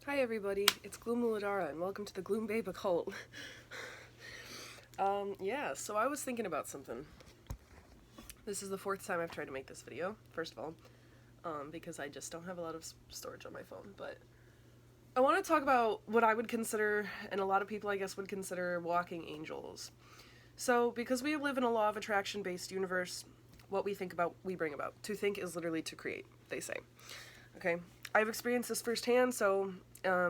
Hi everybody, it's Gloom Muladhara and welcome to the Gloom Babe Occult. So I was thinking about something. This is the fourth time I've tried to make this video, first of all, because I just don't have a lot of storage on my phone, but I want to talk about what I would consider, and a lot of people I guess would consider, walking angels. So, because we live in a law of attraction based universe, what we think about, we bring about. To think is literally to create, they say. Okay? I've experienced this firsthand, so I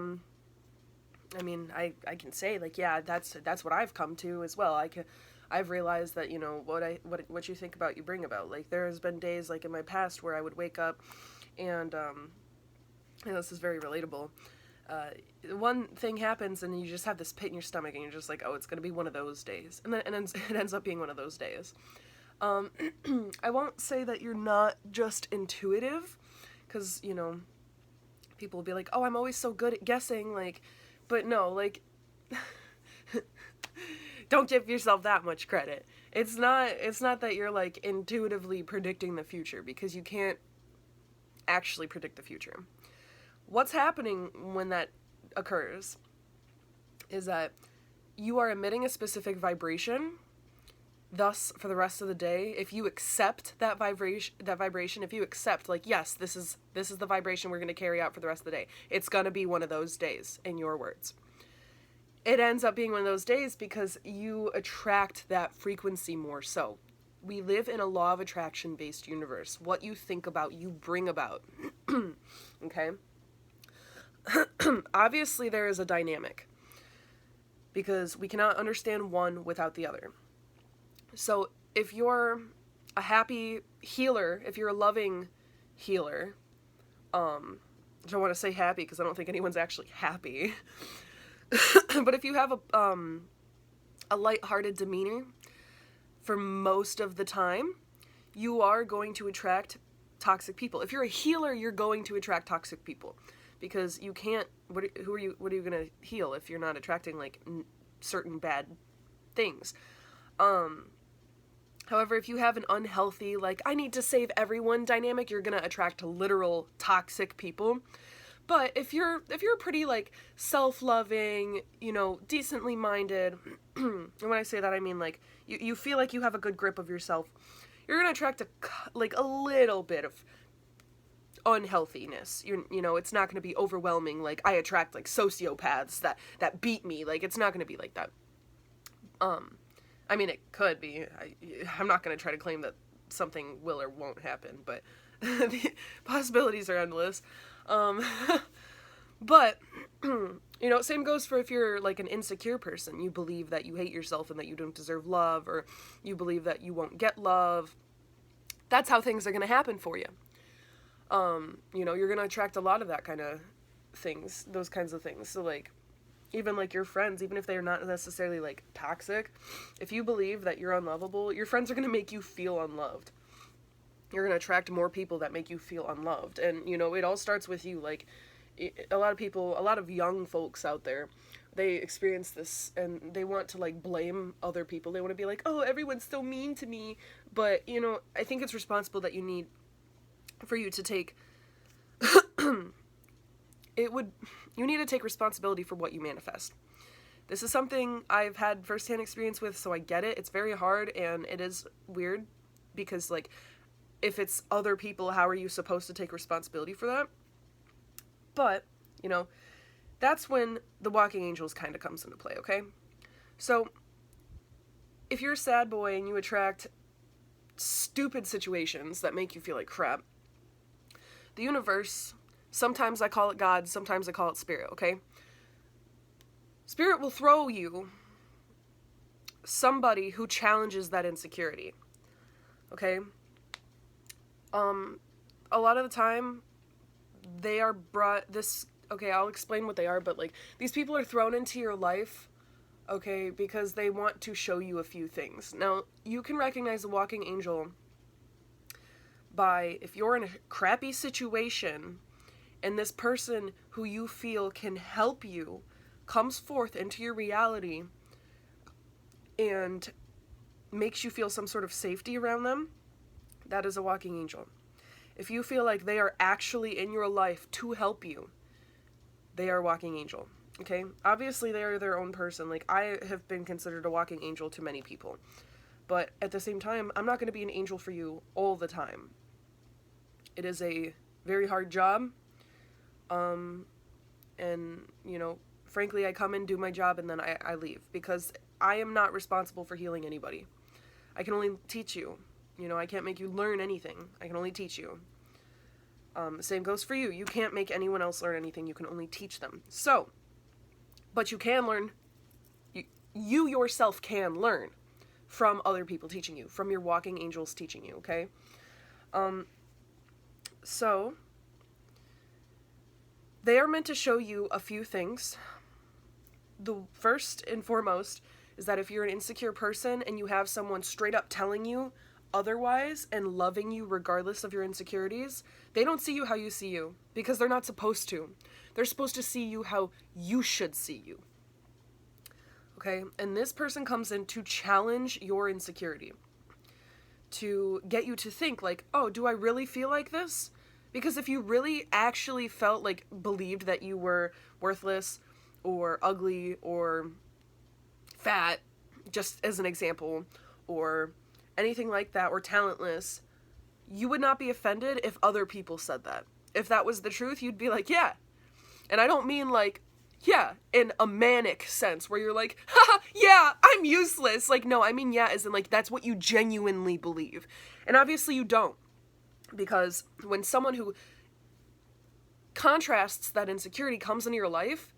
can say like, yeah, that's what I've come to as well. I've realized that, you know, what you think about, you bring about. Like, there has been days like in my past where I would wake up and this is very relatable. One thing happens and you just have this pit in your stomach and you're just like, oh, it's gonna be one of those days, and then it ends up being one of those days. I won't say that you're not just intuitive, because, you know, people will be like, oh, I'm always so good at guessing, like, but no, like, don't give yourself that much credit. It's not that you're like intuitively predicting the future, because you can't actually predict the future. What's happening when that occurs is that you are emitting a specific vibration. Thus, for the rest of the day, if you accept that vibration, if you accept, like, yes, this is the vibration we're going to carry out for the rest of the day, it's going to be one of those days, in your words. It ends up being one of those days because you attract that frequency more so. We live in a law of attraction based universe. What you think about, you bring about. Okay? Obviously, there is a dynamic, because we cannot understand one without the other. So if you're a happy healer, if you're a loving healer, I don't want to say happy because I don't think anyone's actually happy, but if you have a lighthearted demeanor for most of the time, you are going to attract toxic people. If you're a healer, you're going to attract toxic people, because you can't. What are you going to heal if you're not attracting like certain bad things? However, if you have an unhealthy, like, I need to save everyone dynamic, you're gonna attract literal toxic people. But if you're pretty, like, self-loving, you know, decently minded, and when I say that, I mean, like, you feel like you have a good grip of yourself, you're gonna attract a little bit of unhealthiness. You know, it's not gonna be overwhelming, like, I attract, like, sociopaths that beat me. Like, it's not gonna be like that. I mean, it could be. I'm not going to try to claim that something will or won't happen, but the possibilities are endless. But, you know, same goes for if you're like an insecure person. You believe that you hate yourself and that you don't deserve love, or you believe that you won't get love. That's how things are going to happen for you. You know, you're going to attract a lot of that kind of things, those kinds of things. So, like, even like your friends, even if they're not necessarily like toxic, if you believe that you're unlovable, your friends are going to make you feel unloved. You're going to attract more people that make you feel unloved. And, you know, it all starts with you. Like, a lot of young folks out there, they experience this and they want to like blame other people. They want to be like, oh, everyone's so mean to me. But, you know, I think it's responsible that you need for you to take you need to take responsibility for what you manifest. This is something I've had firsthand experience with, so I get it. It's very hard and it is weird, because, like, if it's other people, how are you supposed to take responsibility for that? But, you know, that's when the walking angels kind of comes into play, okay? So, if you're a sad boy and you attract stupid situations that make you feel like crap, the universe, sometimes I call it God, sometimes I call it spirit, okay? Spirit will throw you somebody who challenges that insecurity, okay? A lot of the time, they are brought, okay, I'll explain what they are, but, like, these people are thrown into your life, okay, because they want to show you a few things. Now, you can recognize a walking angel by, if you're in a crappy situation, and this person who you feel can help you comes forth into your reality and makes you feel some sort of safety around them, that is a walking angel. If you feel like they are actually in your life to help you, they are a walking angel. Okay? Obviously, they are their own person. Like, I have been considered a walking angel to many people. But at the same time, I'm not going to be an angel for you all the time. It is a very hard job. And, you know, frankly, I come and do my job and then I leave. Because I am not responsible for healing anybody. I can only teach you. You know, I can't make you learn anything. I can only teach you. Same goes for you. You can't make anyone else learn anything. You can only teach them. So, but you can learn, you yourself can learn from other people teaching you, from your walking angels teaching you, okay? So, they are meant to show you a few things. The first and foremost is that if you're an insecure person and you have someone straight up telling you otherwise and loving you regardless of your insecurities, they don't see you how you see you because they're not supposed to. They're supposed to see you how you should see you. Okay? And this person comes in to challenge your insecurity, to get you to think like, oh, do I really feel like this? Because if you really actually felt like, believed that you were worthless or ugly or fat, just as an example, or anything like that, or talentless, you would not be offended if other people said that. If that was the truth, you'd be like, yeah. And I don't mean like, yeah, in a manic sense, where you're like, haha, yeah, I'm useless. Like, no, I mean, yeah, as in like, that's what you genuinely believe. And obviously you don't. Because when someone who contrasts that insecurity comes into your life,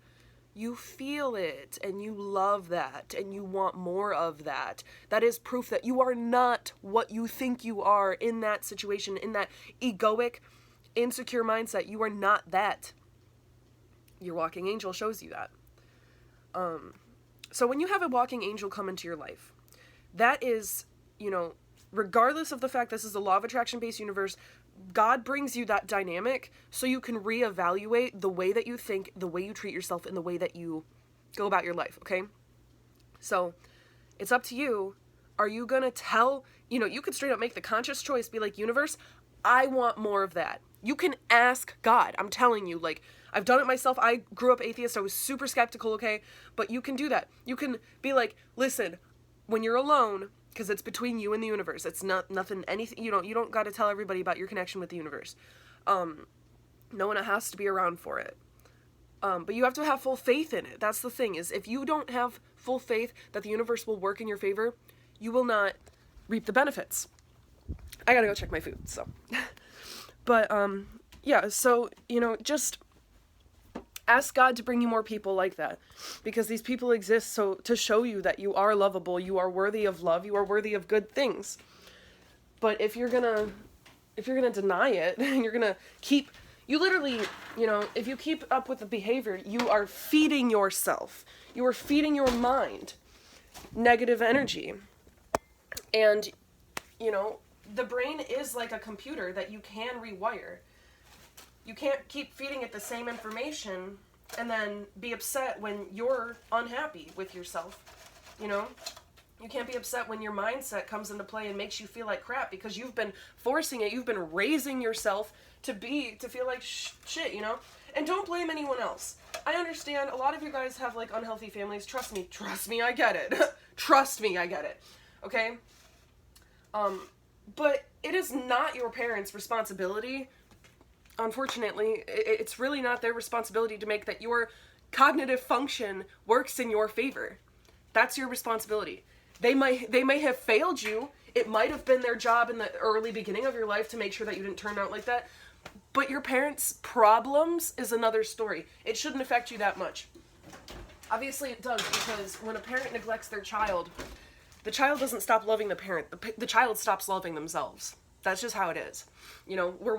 you feel it, and you love that, and you want more of that. That is proof that you are not what you think you are in that situation, in that egoic, insecure mindset. You are not that. Your walking angel shows you that. So when you have a walking angel come into your life, that is, you know, regardless of the fact this is a law of attraction-based universe, God brings you that dynamic so you can reevaluate the way that you think, the way you treat yourself, and the way that you go about your life, okay? So, it's up to you. Are you gonna tell, you know, you could straight up make the conscious choice, be like, universe, I want more of that. You can ask God. I'm telling you, like, I've done it myself. I grew up atheist. I was super skeptical, okay? But you can do that. You can be like, listen, when you're alone, because it's between you and the universe. It's not nothing, anything, you don't got to tell everybody about your connection with the universe. No one has to be around for it. But you have to have full faith in it. That's the thing, is if you don't have full faith that the universe will work in your favor, you will not reap the benefits. I gotta go check my food, so. But, yeah, so, you know, just ask God to bring you more people like that, because these people exist so to show you that you are lovable, you are worthy of love, you are worthy of good things. But if you're gonna deny it, and you're gonna keep, you literally, you know, if you keep up with the behavior, you are feeding yourself, you are feeding your mind negative energy. And, you know, the brain is like a computer that you can rewire. You can't keep feeding it the same information and then be upset when you're unhappy with yourself, you know? You can't be upset when your mindset comes into play and makes you feel like crap because you've been forcing it, you've been raising yourself to feel like shit, you know? And don't blame anyone else. I understand a lot of you guys have like unhealthy families. Trust me, I get it. Trust me, I get it. Okay? But it is not your parents' responsibility. Unfortunately, it's really not their responsibility to make that your cognitive function works in your favor. That's your responsibility. They may have failed you. It might have been their job in the early beginning of your life to make sure that you didn't turn out like that. But your parents' problems is another story. It shouldn't affect you that much. Obviously it does, because when a parent neglects their child, the child doesn't stop loving the parent. The child stops loving themselves. That's just how it is. You know, we're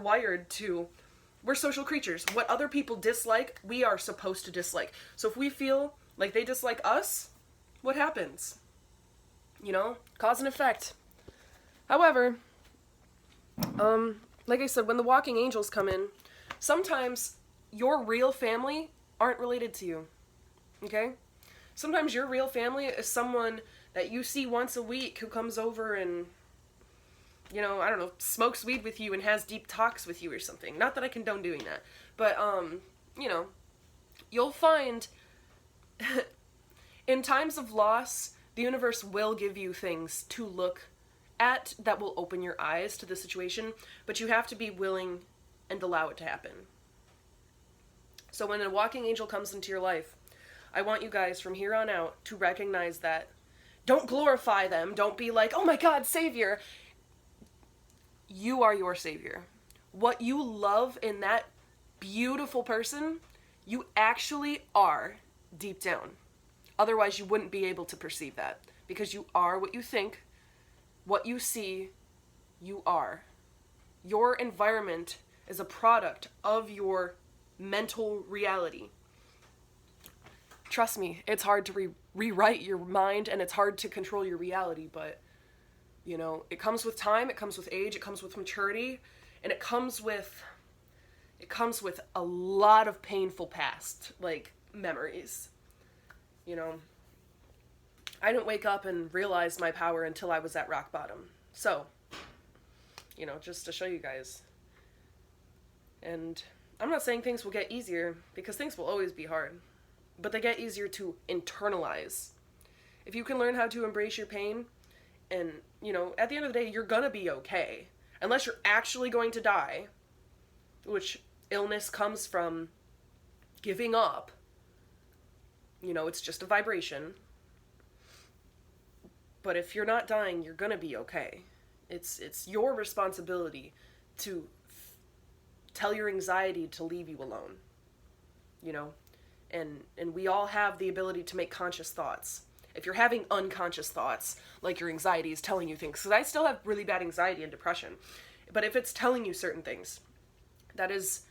social creatures. What other people dislike, we are supposed to dislike. So if we feel like they dislike us, what happens? You know, cause and effect. However, like I said, when the walking angels come in, sometimes your real family aren't related to you. Okay? Sometimes your real family is someone that you see once a week who comes over and, you know, I don't know, smokes weed with you and has deep talks with you or something. Not that I condone doing that. But, you know, You'll find in times of loss, the universe will give you things to look at that will open your eyes to the situation, but you have to be willing and allow it to happen. So when a walking angel comes into your life, I want you guys from here on out to recognize that. Don't glorify them. Don't be like, oh my God, savior. You are your savior. What you love in that beautiful person, you actually are deep down. Otherwise, you wouldn't be able to perceive that, because you are what you think, what you see, you are. Your environment is a product of your mental reality. Trust me, it's hard to rewrite your mind, and it's hard to control your reality, but, you know, it comes with time, it comes with age, it comes with maturity, and it comes with a lot of painful past, like, memories. You know, I didn't wake up and realize my power until I was at rock bottom. So, you know, just to show you guys. And I'm not saying things will get easier, because things will always be hard. But they get easier to internalize. If you can learn how to embrace your pain, and, you know, at the end of the day, you're gonna be okay. Unless you're actually going to die, which illness comes from giving up. You know, it's just a vibration. But if you're not dying, you're gonna be okay. It's your responsibility to tell your anxiety to leave you alone. You know? And we all have the ability to make conscious thoughts. If you're having unconscious thoughts, like your anxiety is telling you things, because I still have really bad anxiety and depression, but if it's telling you certain things, that is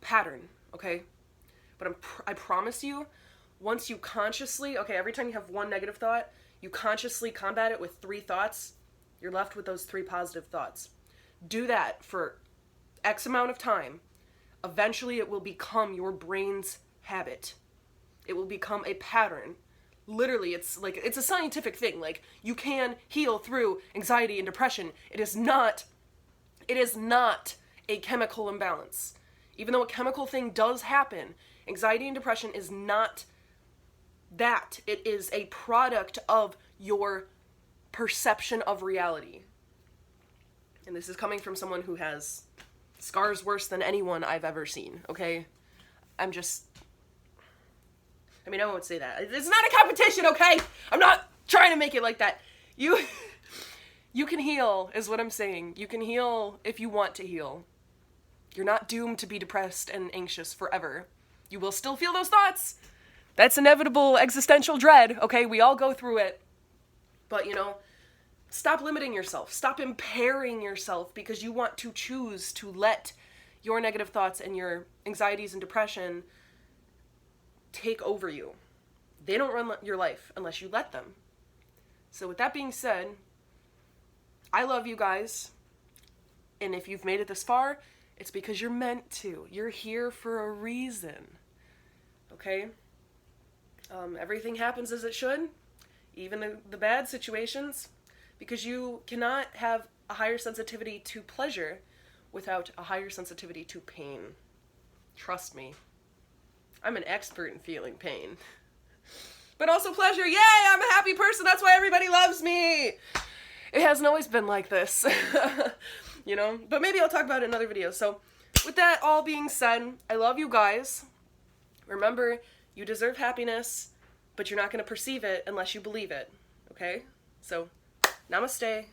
pattern, okay? But I promise you, once you consciously, okay, every time you have one negative thought, you consciously combat it with 3 thoughts, you're left with those 3 positive thoughts. Do that for X amount of time. Eventually it will become your brain's habit. It will become a pattern. Literally, it's a scientific thing. Like, you can heal through anxiety and depression. It is not a chemical imbalance. Even though a chemical thing does happen, anxiety and depression is not that. It is a product of your perception of reality. And this is coming from someone who has scars worse than anyone I've ever seen, okay? I won't say that. It's not a competition, okay? I'm not trying to make it like that. You can heal, is what I'm saying. You can heal if you want to heal. You're not doomed to be depressed and anxious forever. You will still feel those thoughts. That's inevitable existential dread, okay? We all go through it. But, you know, stop limiting yourself. Stop impairing yourself because you want to choose to let your negative thoughts and your anxieties and depression take over you. They don't run your life unless you let them. So with that being said, I love you guys. And if you've made it this far, it's because you're meant to. You're here for a reason. Okay? Everything happens as it should, even the bad situations, because you cannot have a higher sensitivity to pleasure without a higher sensitivity to pain. Trust me. I'm an expert in feeling pain. But also pleasure. Yay! I'm a happy person. That's why everybody loves me. It hasn't always been like this. You know? But maybe I'll talk about it in another video. So, with that all being said, I love you guys. Remember, you deserve happiness, but you're not going to perceive it unless you believe it. Okay? So, namaste.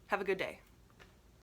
Have a good day.